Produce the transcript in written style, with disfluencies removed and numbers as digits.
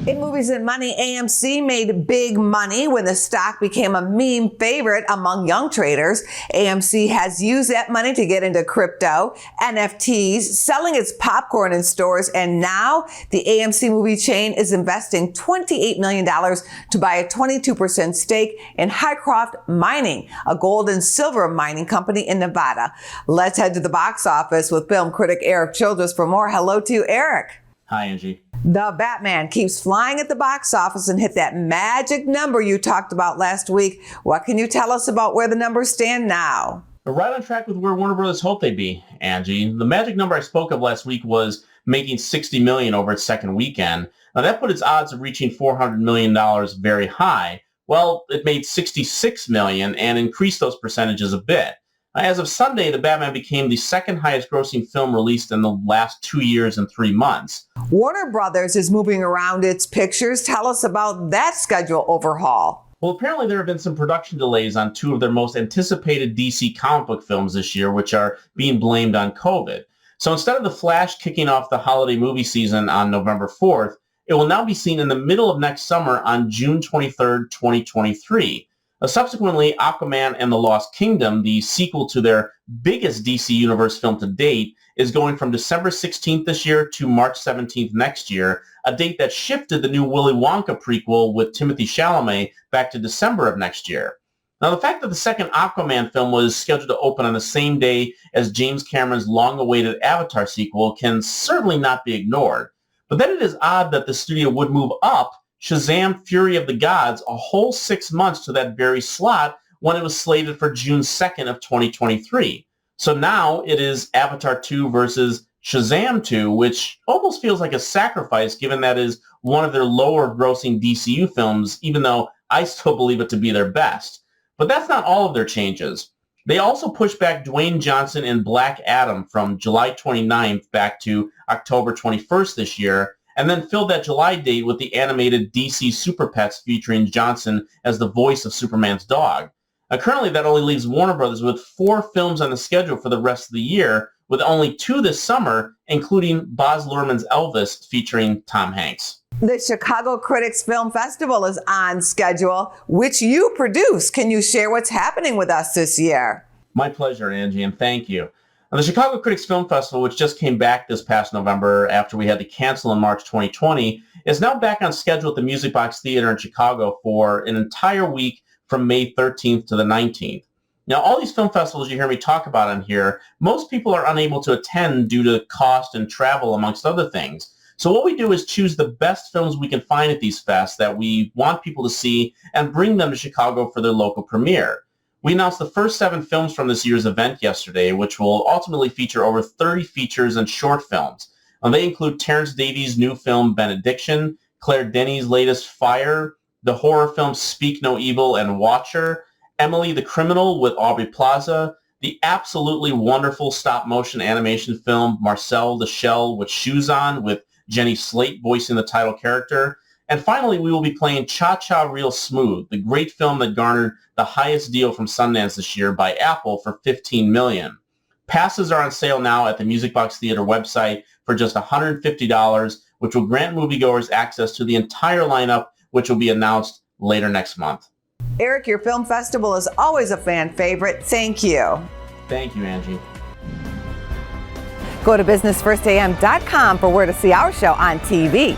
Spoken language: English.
In movies and money, AMC made big money when the stock became a meme favorite among young traders. AMC has used that money to get into crypto, NFTs, selling its popcorn in stores, and now the AMC movie chain is investing $28 million to buy a 22% stake in Highcroft Mining, a gold and silver mining company in Nevada. Let's head to the box office with film critic Erik Childress for more. Hello to you, Erik. Hi, Angie. The Batman keeps flying at the box office and hit that magic number you talked about last week. What can you tell us about where the numbers stand now? We're right on track with where Warner Brothers hoped they'd be, Angie. The magic number I spoke of last week was making $60 million over its second weekend. Now that put its odds of reaching $400 million very high. Well, it made $66 million and increased those percentages a bit. As of Sunday, The Batman became the second highest grossing film released in the last 2 years and 3 months. Warner Brothers is moving around its pictures. Tell us about that schedule overhaul. Well, apparently there have been some production delays on two of their most anticipated DC comic book films this year, which are being blamed on COVID. So instead of The Flash kicking off the holiday movie season on November 4th, it will now be seen in the middle of next summer on June 23rd, 2023. Subsequently, Aquaman and the Lost Kingdom, the sequel to their biggest DC Universe film to date, is going from December 16th this year to March 17th next year, a date that shifted the new Willy Wonka prequel with Timothée Chalamet back to December of next year. Now, the fact that the second Aquaman film was scheduled to open on the same day as James Cameron's long-awaited Avatar sequel can certainly not be ignored. But then it is odd that the studio would move up Shazam! Fury of the Gods a whole 6 months to that very slot when it was slated for June 2nd of 2023. So now it is Avatar 2 versus Shazam 2, which almost feels like a sacrifice given that is one of their lower grossing DCU films, even though I still believe it to be their best. But that's not all of their changes. They also pushed back Dwayne Johnson in Black Adam from July 29th back to October 21st this year, and then filled that July date with the animated DC Super Pets featuring Johnson as the voice of Superman's dog. Currently, that only leaves Warner Brothers with 4 films on the schedule for the rest of the year, with only 2 this summer, including Baz Luhrmann's Elvis featuring Tom Hanks. The Chicago Critics Film Festival is on schedule, which you produce. Can you share what's happening with us this year? My pleasure, Angie, and thank you. Now, the Chicago Critics Film Festival, which just came back this past November after we had to cancel in March 2020, is now back on schedule at the Music Box Theater in Chicago for an entire week from May 13th to the 19th. Now, all these film festivals you hear me talk about on here, most people are unable to attend due to cost and travel, amongst other things. So what we do is choose the best films we can find at these fests that we want people to see and bring them to Chicago for their local premiere. We announced the first 7 films from this year's event yesterday, which will ultimately feature over 30 features and short films. They include Terrence Davies' new film Benediction, Claire Denis' latest Fire, the horror film Speak No Evil and Watcher, Emily the Criminal with Aubrey Plaza, the absolutely wonderful stop-motion animation film Marcel the Shell with Shoes On with Jenny Slate voicing the title character. And finally, we will be playing Cha-Cha Real Smooth, the great film that garnered the highest deal from Sundance this year by Apple for $15 million. Passes are on sale now at the Music Box Theater website for just $150, which will grant moviegoers access to the entire lineup, which will be announced later next month. Erik, your film festival is always a fan favorite. Thank you. Thank you, Angie. Go to businessfirstam.com for where to see our show on TV.